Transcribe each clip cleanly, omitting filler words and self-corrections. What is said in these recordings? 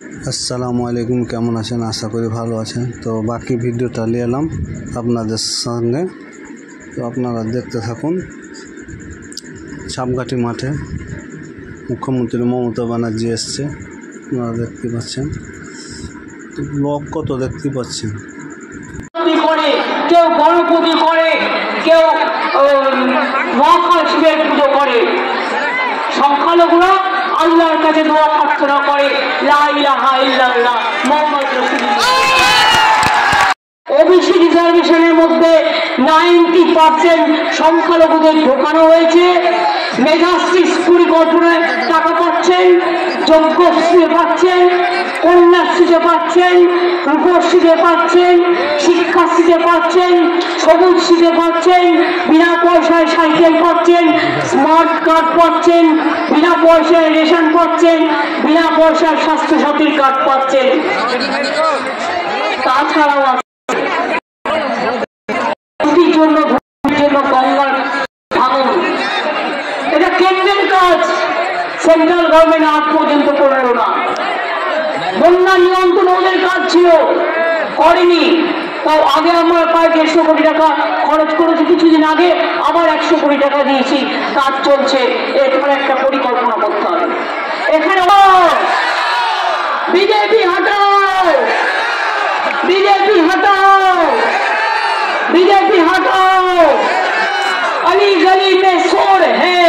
আসসালামু আলাইকুম, কেমন আছেন? আশা করি ভালো আছেন। তো বাকি ভিডিওটা নিয়ে এলাম আপনাদের সঙ্গে, তো আপনারা দেখতে থাকুন। ছাপঘাটি মাঠে মুখ্যমন্ত্রী মমতা ব্যানার্জি এসছে, আপনারা দেখতে পাচ্ছেন। তো লোক কত দেখতে পাচ্ছেন, কেউ গণপতি করে, কেউ মহাকাল শিবের পুজো করে। সংখ্যালঘুরা আল্লাহর কাছে দোয়া প্রার্থনা করে, লা ইলাহা ইল্লাল্লাহ মুহাম্মদ রাসূলুল্লাহ। ওবিসি রিজার্ভেশনের মধ্যে 90% সংখ্যালঘুদের ঢোকানো হয়েছে। মেধাশ্রী পরিকল্পনায় টাকা পাচ্ছেন, যজ্ঞশ্রী পাচ্ছেন, কন্যাশ্রীতে পাচ্ছেন, রূপশ্রীতে পাচ্ছেন, শিক্ষাশ্রীতে পাচ্ছেন, সবুজশ্রীতে পাচ্ছেন, বিনা পয়সায় সাইকেল পাচ্ছেন, স্মার্ট কার্ড পাচ্ছেন, বিনা পয়সায় রেশন পাচ্ছেন, বিনা পয়সায় স্বাস্থ্যসাথীর কার্ড পাচ্ছেন। তাছাড়াও জন্য গঙ্গার ভাঙন, এটা কেন্দ্রের কাজ, সেন্ট্রাল গভর্নমেন্ট আজ পর্যন্ত করলো না। বন্যা নিয়ন্ত্রণ ওদের কাজ ছিল, করেনি। তাও আগে আমরা প্রায় 150 কোটি টাকা খরচ করেছি, কিছুদিন আগে আবার 100 কোটি টাকা দিয়েছি, কাজ চলছে। এরপরে একটা পরিকল্পনা করতে হবে। এখানে বিজেপি হটাও, বিজেপি হটাও, बीजेपी हटाओ, अली गली में शोर है।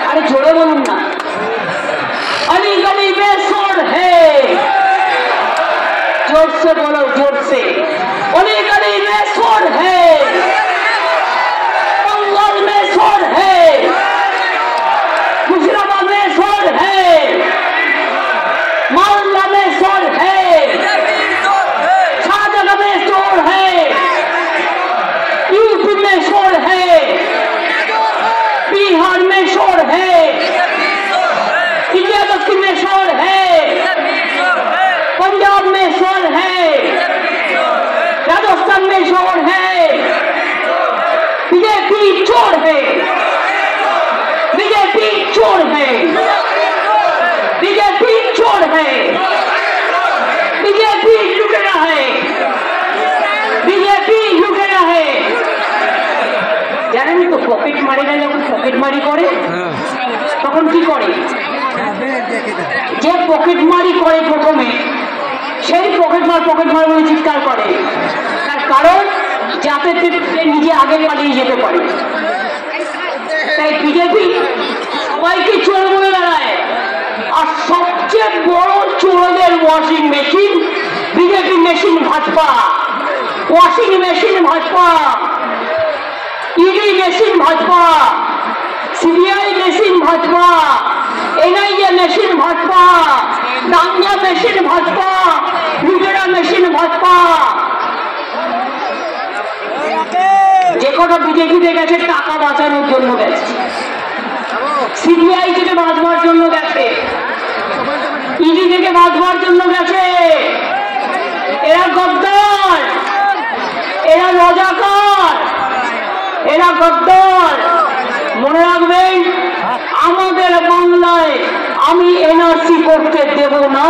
अरे जोड़े बोलूं ना, अली गली में शोर है, जोर से बोलो, जोर से। अली गली में शोर है, बंगाल में शोर है, मुर्शिदाबाद में शोर है, मालदा में शोर है, शोर है, बिहार में शोर है, इंडिया बस्ती में शोर है, पंजाब में शोर है, राजस्थान में शोर है। बीजेपी चोर है, बीजेपी चोर है, बीजेपी चोर है, बीजेपी लुटेरा है, बीजेपी लुटेरा है। জানেন তো পকেট মারিরা যখন পকেট মারি করে তখন কি করে? যে পকেট মারি করে প্রথমে, সেই পকেট মার বলে চিৎকার করে। তার কারণ যাতে নিজে আগে পালিয়ে যেতে পারে। তাই বিজেপি সবাইকে চোর বলে বেড়ায়, আর সবচেয়ে বড় চোরদের washing machine BJP machine Bhajpa, washing machine Bhajpa, ED machine Bhajpa, CBI machine Bhajpa, NIA machine Bhajpa, दांगा मेशिन भाजपा, लुटेरा मेशिन भाजपा। যে কটা বিজেপিতে গেছে টাকা বাঁচানোর জন্য গেছে, সিবিআই থেকে বাঁচবার জন্য গেছে, ইডি থেকে বাঁচবার জন্য গেছে। এরা গদ্দার, এরা রাজাকার, এরা গদ্দার। মনে রাখবেন, আমাদের বাংলায় আমি এনআরসি করতে দেব না।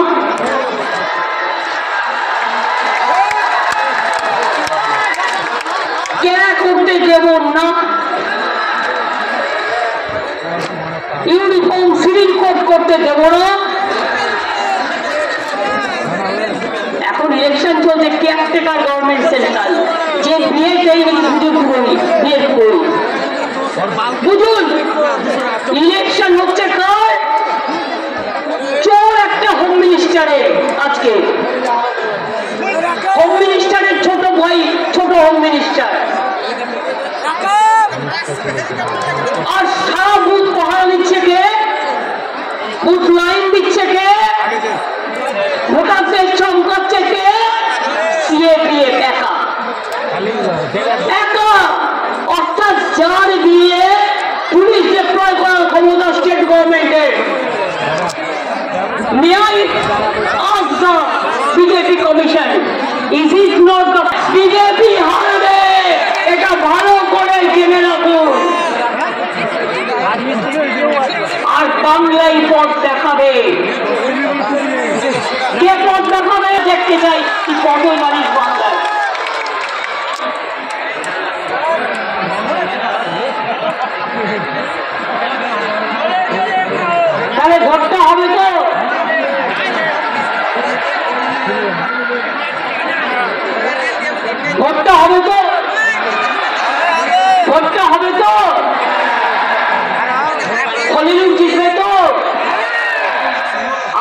কেনা করতে দেব না, ইউনিফর্ম সিভিল কোড করতে দেব না। এখন ইলেকশন চলছে, কেয়ারটেকার গভর্নমেন্ট সেন্ট্রাল, যে বিয়ে চাই নাকি বিয়ে করি। বুঝুন, ইলেকশন হচ্ছে কার? চোর একটা হোম মিনিস্টারের। আজকে হোম মিনিস্টারের ছোট ভাই, ছোট হোম মিনিস্টার, আর সারা বুথ পাহারা দিচ্ছে কে? বুথ লাইন দিচ্ছে কে? ভোটারদের চমকাচ্ছে কে? সিএপিএফ একা একা। অর্থাৎ যার দিয়ে পুলিশ ডিপ্লয় করার ক্ষমতা স্টেট গভর্নমেন্টের। May I ask the BJP commission, is it not the BJP হারবে? এটা ভালো করে জেনে রাখুন। আর বাংলায় পথ দেখাবে।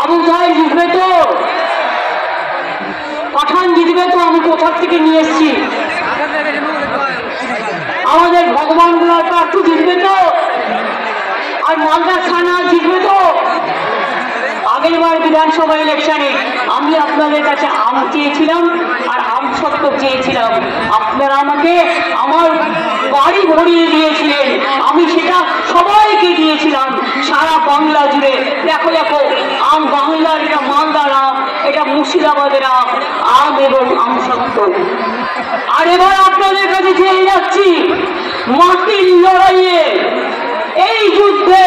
আবু জাহেল জিতবে তো? পাঠান জিতবে তো? আমি কোথা থেকে নিয়ে এসছি? আমাদের ভগবান প্রার্থী জিতবে তো? আর মালদা থানা জিতবে তো? আগের বার বিধানসভা ইলেকশনে আমি আপনাদের কাছে আম চেয়েছিলাম আর আম সত্য চেয়েছিলাম, আপনারা আমাকে আমার বাড়ি ভরিয়ে দিয়েছিলেন, আমি সেটা সবাইকে দিয়েছিলাম সারা বাংলা জুড়ে। দেখো দেখো আম বাংলার, এটা মালদার আম, এটা মুর্শিদাবাদের আম এবং আম সত্য। আর এবার আপনাদের কাছে চেয়ে যাচ্ছি মাটির লড়াইয়ে, এই যুদ্ধে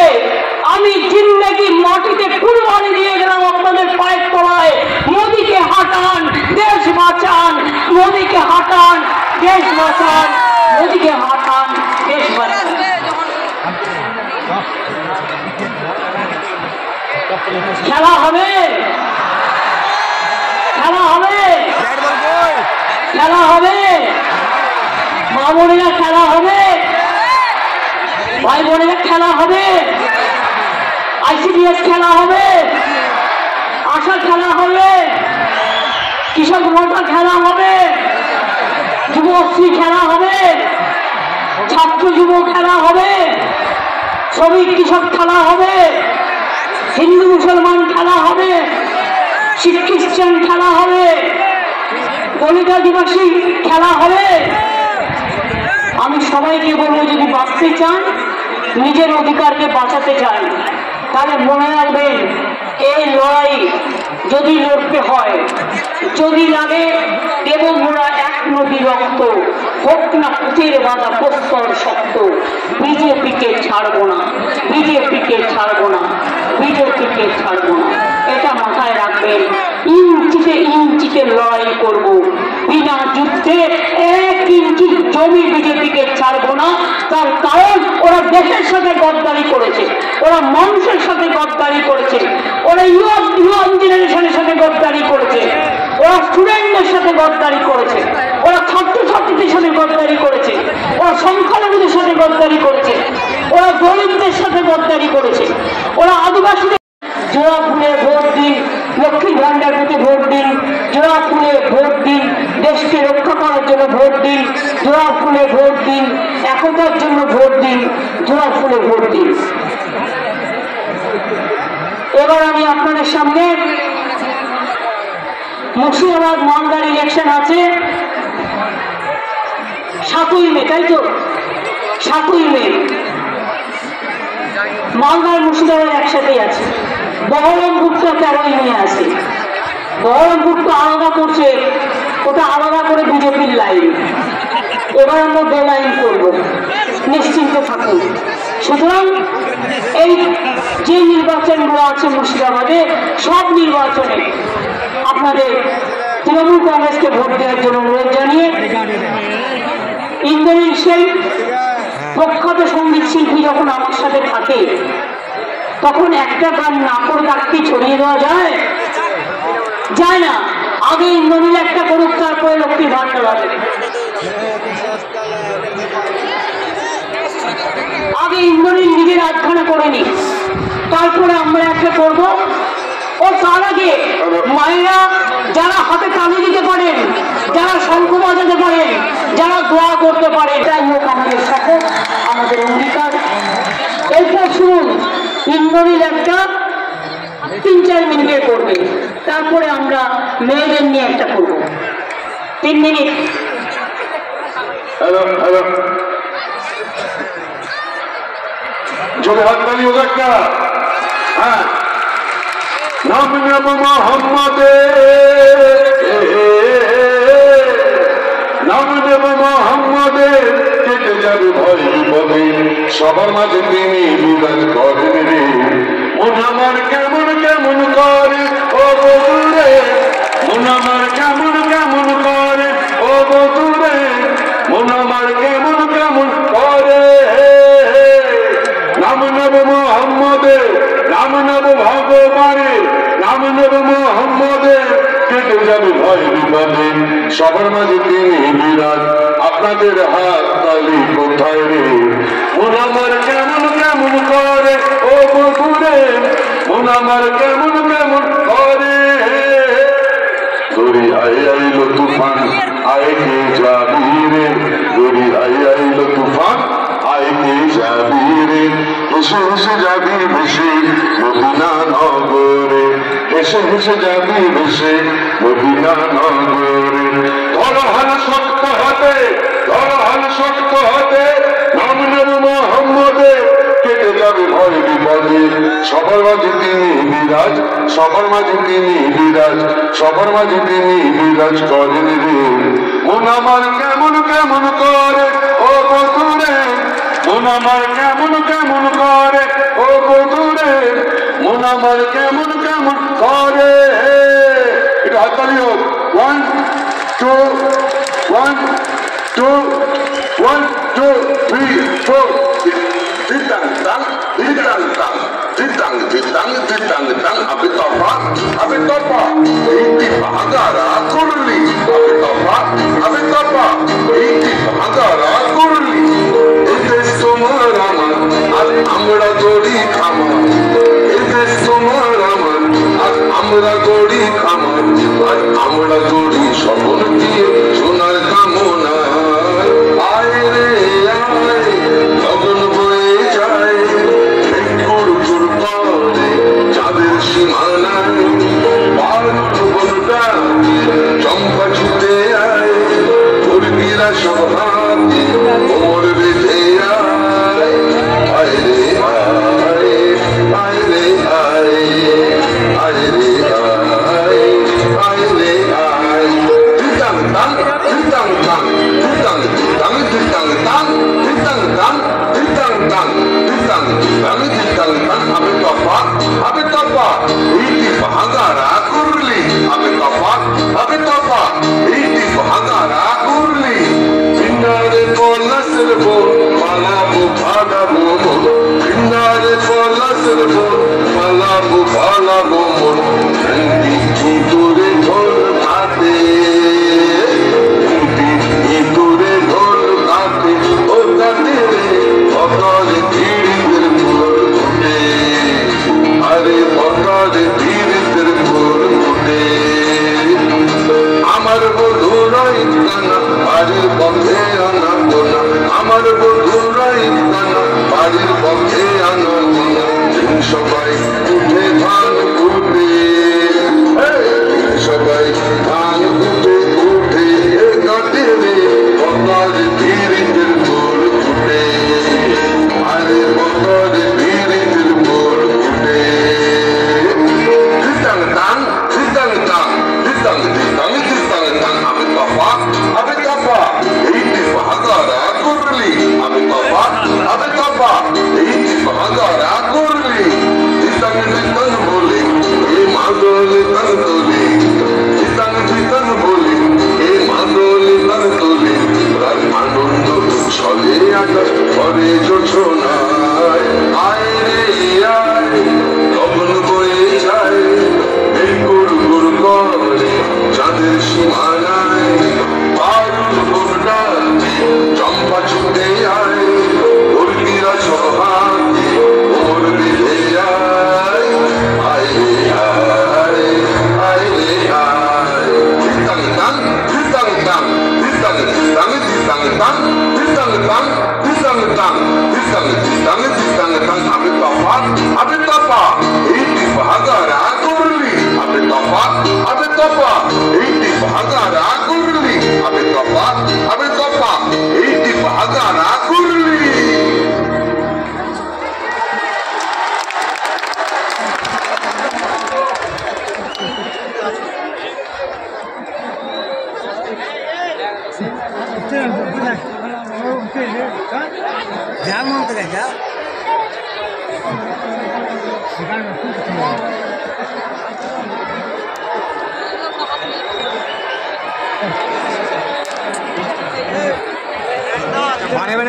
আমি জিন্দেগি মাটিতে কুরবানি দিয়ে গেলাম আপনাদের পায়ের তলায়। মোদীকে হাঁটান, দেশ বাঁচান, মোদীকে হাঁটান, দেশ বাঁচান, মোদীকে হাঁটান, দেশ বাঁচান। খেলা হবে, খেলা হবে, খেলা হবে, মা বোনেরা খেলা হবে, ভাই বোনেরা খেলা হবে, আইসিডিএস খেলা হবে, আশা খেলা হবে, কৃষক মোর্চা খেলা হবে, যুবশ্রী খেলা হবে, ছাত্র যুব খেলা হবে, শ্রমিক কৃষক খেলা হবে, হিন্দু মুসলমান খেলা হবে, শিখ খ্রিস্টান খেলা হবে, দলিত আদিবাসী খেলা হবে। আমি সবাইকে বলবো, যদি বাঁচতে চান, নিজের অধিকারকে বাঁচাতে চান, তাহলে মনে রাখবেন এই লড়াই যদি লড়তে হয়, যদি লাগে দেব মোরা এক নদী রক্ত, হোক না পুঁথির বাঁধা প্রস্তর শক্ত, বিজেপিকে ছাড়বো না, বিজেপিকে ছাড়বো না, বিজেপিকে ছাড়বো না। এটা মাথায় রাখবেন। ইঞ্চিতে ইঞ্চিতে লড়াই করব, বিনা যুদ্ধে 1 ইঞ্চি জমি বিজেপিকে ছাড়বো না। তার কারণ ওরা দেশের সাথে গদ্দারি করেছে, ওরা মানুষের সাথে গদ্দারি করেছে, ওরা ইয়ং জেনারেশনের সাথে গদ্দারি করেছে, ওরা স্টুডেন্টদের সাথে গদ্দারি করেছে, ওরা ছাত্রছাত্রীদের সাথে গদ্দারি করেছে, ওরা সংখ্যালঘুদের সাথে গদ্দারি করেছে, ওরা দলিতদের সাথে গদ্দারি করেছে, ওরা আদিবাসীদের। জোড়া ফুলে ভোট দিন, লক্ষ্মী ভান্ডার পেতে ভোট দিন, জোড়া ফুলে ভোট দিন, দেশকে রক্ষা করার জন্য ভোট দিন, জোড়া ফুলে ভোট দিন, একতার জন্য ভোট দিন, জোড়া ফুলে ভোট দিন। এবার আমি আপনাদের সামনে মুর্শিদাবাদ মালদার ইলেকশন আছে 7ই মে, তাই তো? 7ই মে মালদার মুর্শিদাবাদ একসাথেই আছে। বহরমপুরটা 13ই মে আছে। বহরমপুরটা আলাদা করছে, ওটা আলাদা করে বিজেপির লাইন। এবার আমরা 2 লাইন করবো, নিশ্চিন্ত থাকুন। সুতরাং এই যে নির্বাচনগুলো আছে মুর্শিদাবাদে, সব নির্বাচনে আপনাদের তৃণমূল কংগ্রেসকে ভোট দেওয়ার জন্য অনুরোধ জানিয়ে, ইন্দ্রনীল সেন প্রখ্যাত সঙ্গীত শিল্পী যখন আমার সাথে থাকে, তখন একটা গান না করে তাকে ছড়িয়ে দেওয়া যায়? যায় না। আগে ইন্দ্রনীল একটা করুক, তারপরে লক্ষ্মী ভান্ডার হবে। আগে ইন্দ্রনীল নিজের আধখানা করে নি, তারপরে আমরা একটা করবো। ও তার আগে মায়েরা যারা হাতে তালি দিতে পারেন, যারা শঙ্খ বাজাতে পারেন, যারা দোয়া করতে পারে, এটাই হোক আমাদের শপথ, আমাদের অঙ্গীকার। এরপর শুনুন, ইন্দ্রনীল একটা 3-4 মিনিটের করবে, তারপরে আমরা মেয়েদের নিয়ে একটা করবো 3 মিনিট। জোরে হাততালি হোক একটা। হ্যাঁ, নাম নেব মোহাম্মদের, নাম নেব মোহাম্মদের, কেটে যাবে ভয় বিপদে, সবার মাঝে তিনি বিরাজ করেন রে। মন আমার কেমন কেমন করে ও বধুরে, মন আমার কেমন কেমন করে ও বধুরে, মন আমার কেমন কেমন করে। নাম নেব মোহাম্মদের, নাম নেব ভগবানের, নাম নেব মোহাম্মদের, কেটে যাবে ভয় বিপদে, সবার মাঝে তিনি বিরাজ। আপনাদের হাত তালি কোথায় রে? মন আমার কেমন কেমন করে ও বধুরে, মন আমার কেমন কেমন তুফান আইতে যাবি রে গরি আইলো তুফান আইতে যাবি রে এসে এসে যাবি ভেসে মদিনা নগরে এসে এসে যাবি ভেসে মদিনা নগরে ধরহান শক্ত হাতে ধরহান শক্ত হাতে নাম নেব মোহাম্মদে কেটে যাবে ভয় বিপদে সবার মাঝে তিনি বিরাজ সবার মাঝে তিনি বিরাজ সবার মাঝে তিনি বিরাজ করেন রে মন আমার কেমন কেমন করে ও বধুরে মন আমার কেমন কেমন করে ও বধুরে মন আমার কেমন কেমন করে এটা হাততালি হোক 1 2 1 2 1 2 3 4 Ditang, ditang, ditang, ditang, ditang, ditang, ditang, api topa, iti bahagara kurli, api topa, iti bahagara kurli, ite tomar amar, আর আমরা গড়ি খামার, ite tomar amar, আর আমরা গড়ি খামার, আর আমরা গড়ি স্বপ্ন দিয়ে সোনার কামনা, আয় রে আয়, লগন বয়ে যায়, গুড় গুড় করে চাঁদের সীমানায়, পার বনটা চম্পা ছুটে আয়, মুরগিরা সব হাতে কোমর বেঁধে আয়, আয় রে আয়, আয় রে আয়, আয় রে আয়, আয় রে আয়, ditang tang, ditang tang, ditang ditang, ditang tang, ditang tang, ditang tang, ditang ditang, ditang tang, api topa, iti bahagara kurli, api topa, iti bahagara kurli, binare pola serbo, malabu bhalabu, binare pola serbo, malabu bhalabu, nandi chudure dhol khate, nandi chudure dhol khate, o khate re, botore dhir dhir khute, are botore dhir dhir khute, amar bodhurai kana, barir pokhe anagona, amar bodhurai kana, barir pokhe anagona, সবাই উঠে ধান কুটে, সবাই ধান কুটে উঠে কাটে রে পকার ধীরিতের গোল কুটে, আরে পকার ধীরিতের গোল কুটে, ditang tang, ditang tang, ditang ditang, ditang tang, api topa, iti bahagara kurli, api topa, iti bahagara kurli, ditang ditang boli, e madoli tang toli, ditang ditang boli, e madoli tang toli, rar anundo chole akas pore jochonay, aye re aye, লগন বয়ে যায়, এই গুড় গুড় করে চাঁদের সীমানায়, বারুদ বোমটা চম্পা ছুটে আয়, মুরগিরা সব হাতে কোমর বেঁধে যায়, আয় রে আয়, আয় রে আয়, ditang tang, ditang tang, ditang ditang, ditang tang, ditang tang, ditang tang, ditang ditang, ditang tang, api topa, iti bahagara kurli, api topa, iti bahagara kurli, api topa, iti bahagara kurli.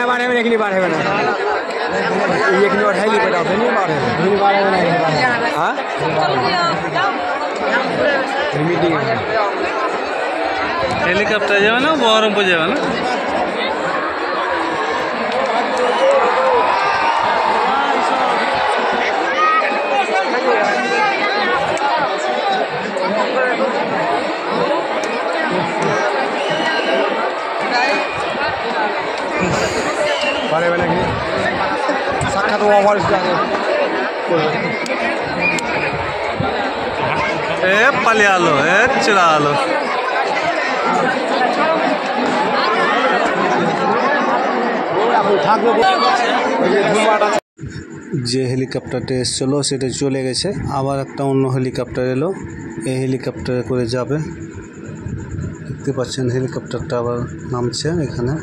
बाढ़े में लेकिन बाढ़े में ये कि उठाई ली बेटा फिर नहीं बाढ़े में हाँ मीटिंग हेलीकॉप्टर जाए ना बहरमपुर जाए ना तो हमारे এ পালিয়ে আলো এ চলে আলো যে হেলিকপ্টারটা এসেছিলো সেটা চলে গেছে, আবার একটা অন্য হেলিকপ্টার এলো, এই হেলিকপ্টারে করে যাবে। দেখতে পাচ্ছেন হেলিকপ্টারটা আবার নামছে এখানে।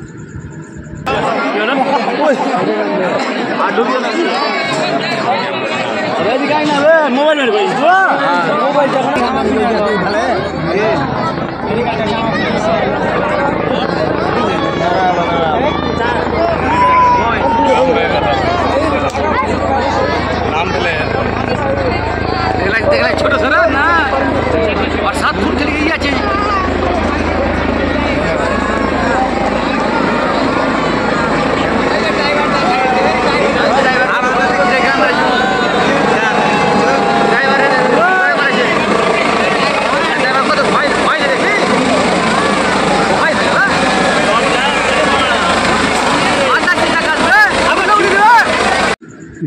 ছোট ছোট না আর 7 ফুট থেকে গিয়েছে।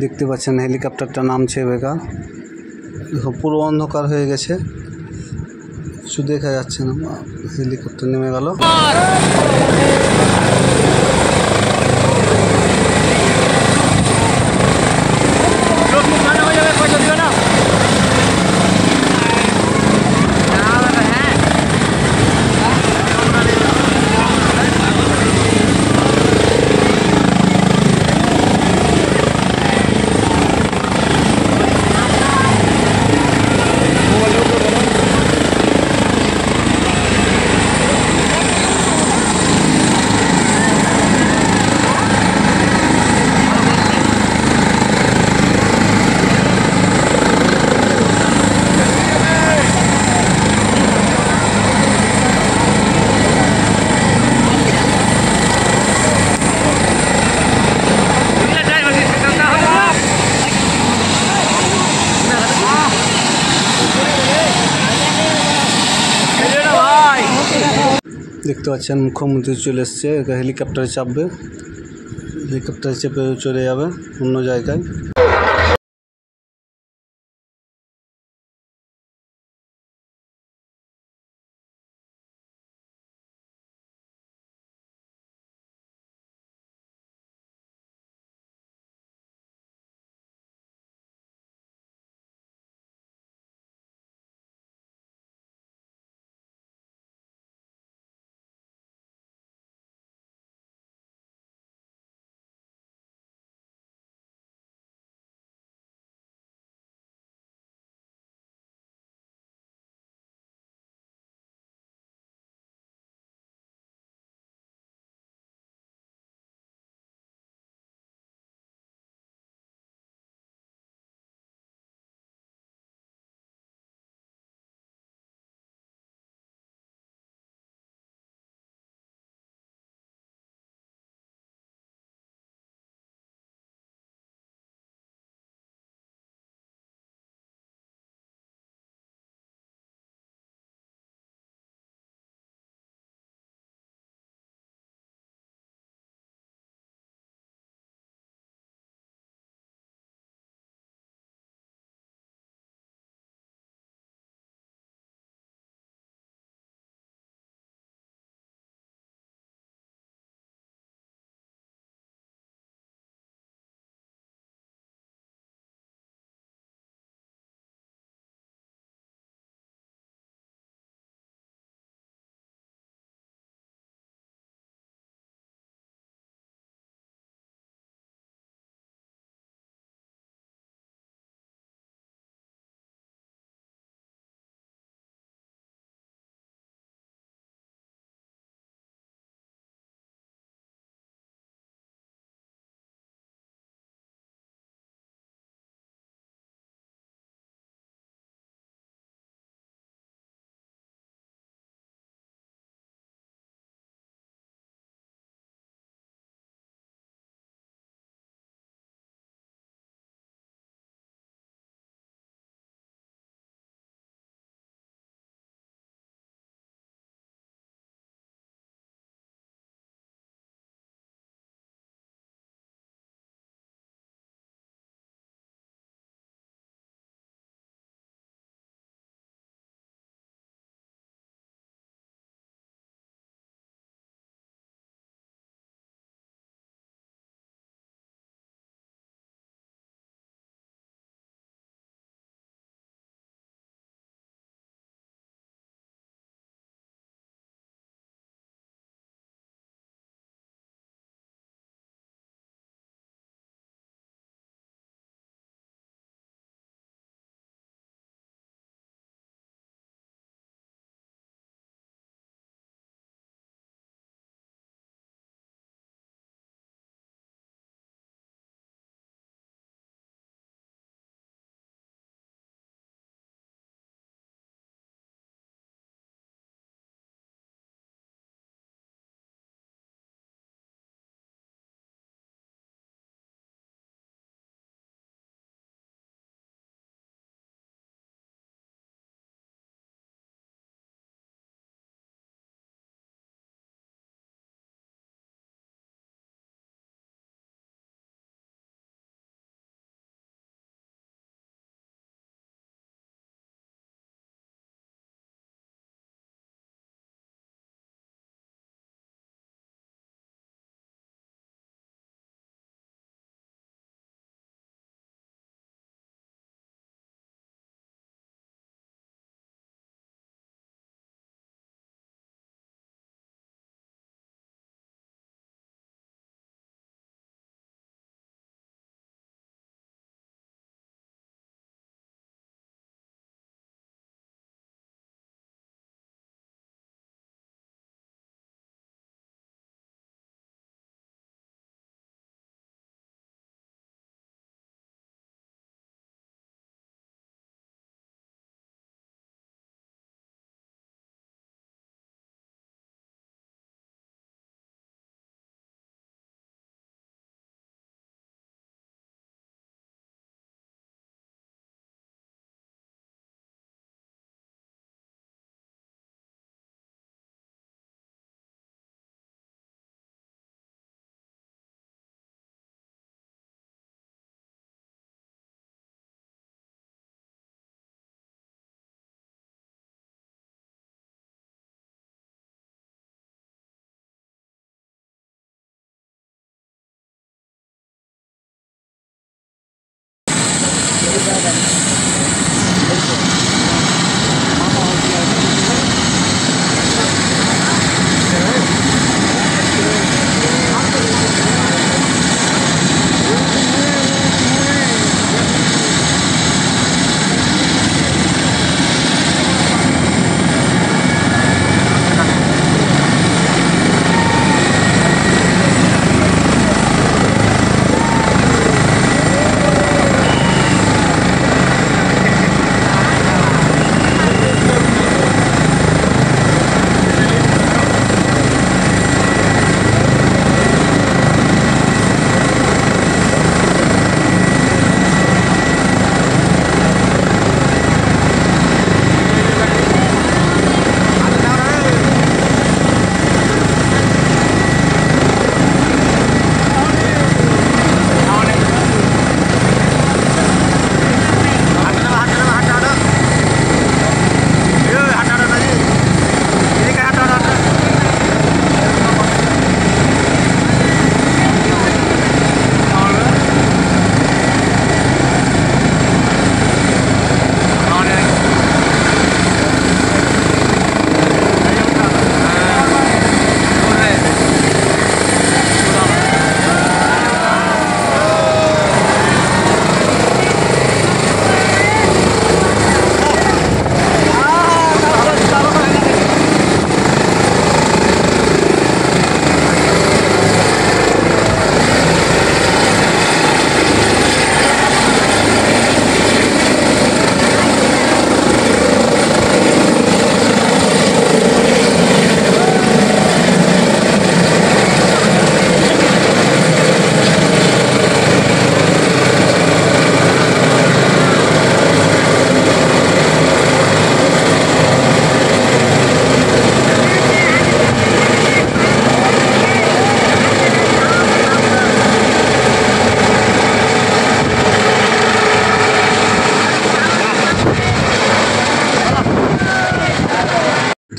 দেখতে পাচ্ছেন হেলিকপ্টারটা নামছে বেকার, পুরো অন্ধকার হয়ে গেছে, কিছু দেখা যাচ্ছে না। হেলিকপ্টার নেমে গেল। দেখতে পাচ্ছেন মুখ্যমন্ত্রী চলে এসছে, হেলিকপ্টারে চাপবে, হেলিকপ্টারে চেপে চলে যাবে অন্য জায়গায়।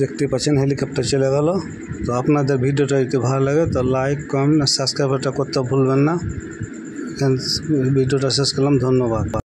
দেখতে পাচ্ছেন হেলিকপ্টার চলে গেল। তো আপনাদের ভিডিওটা যদি ভালো লাগে তো লাইক কমেন্ট সাবস্ক্রাইবটা করতে ভুলবেন না। ভিডিওটা শেষ করলাম, ধন্যবাদ।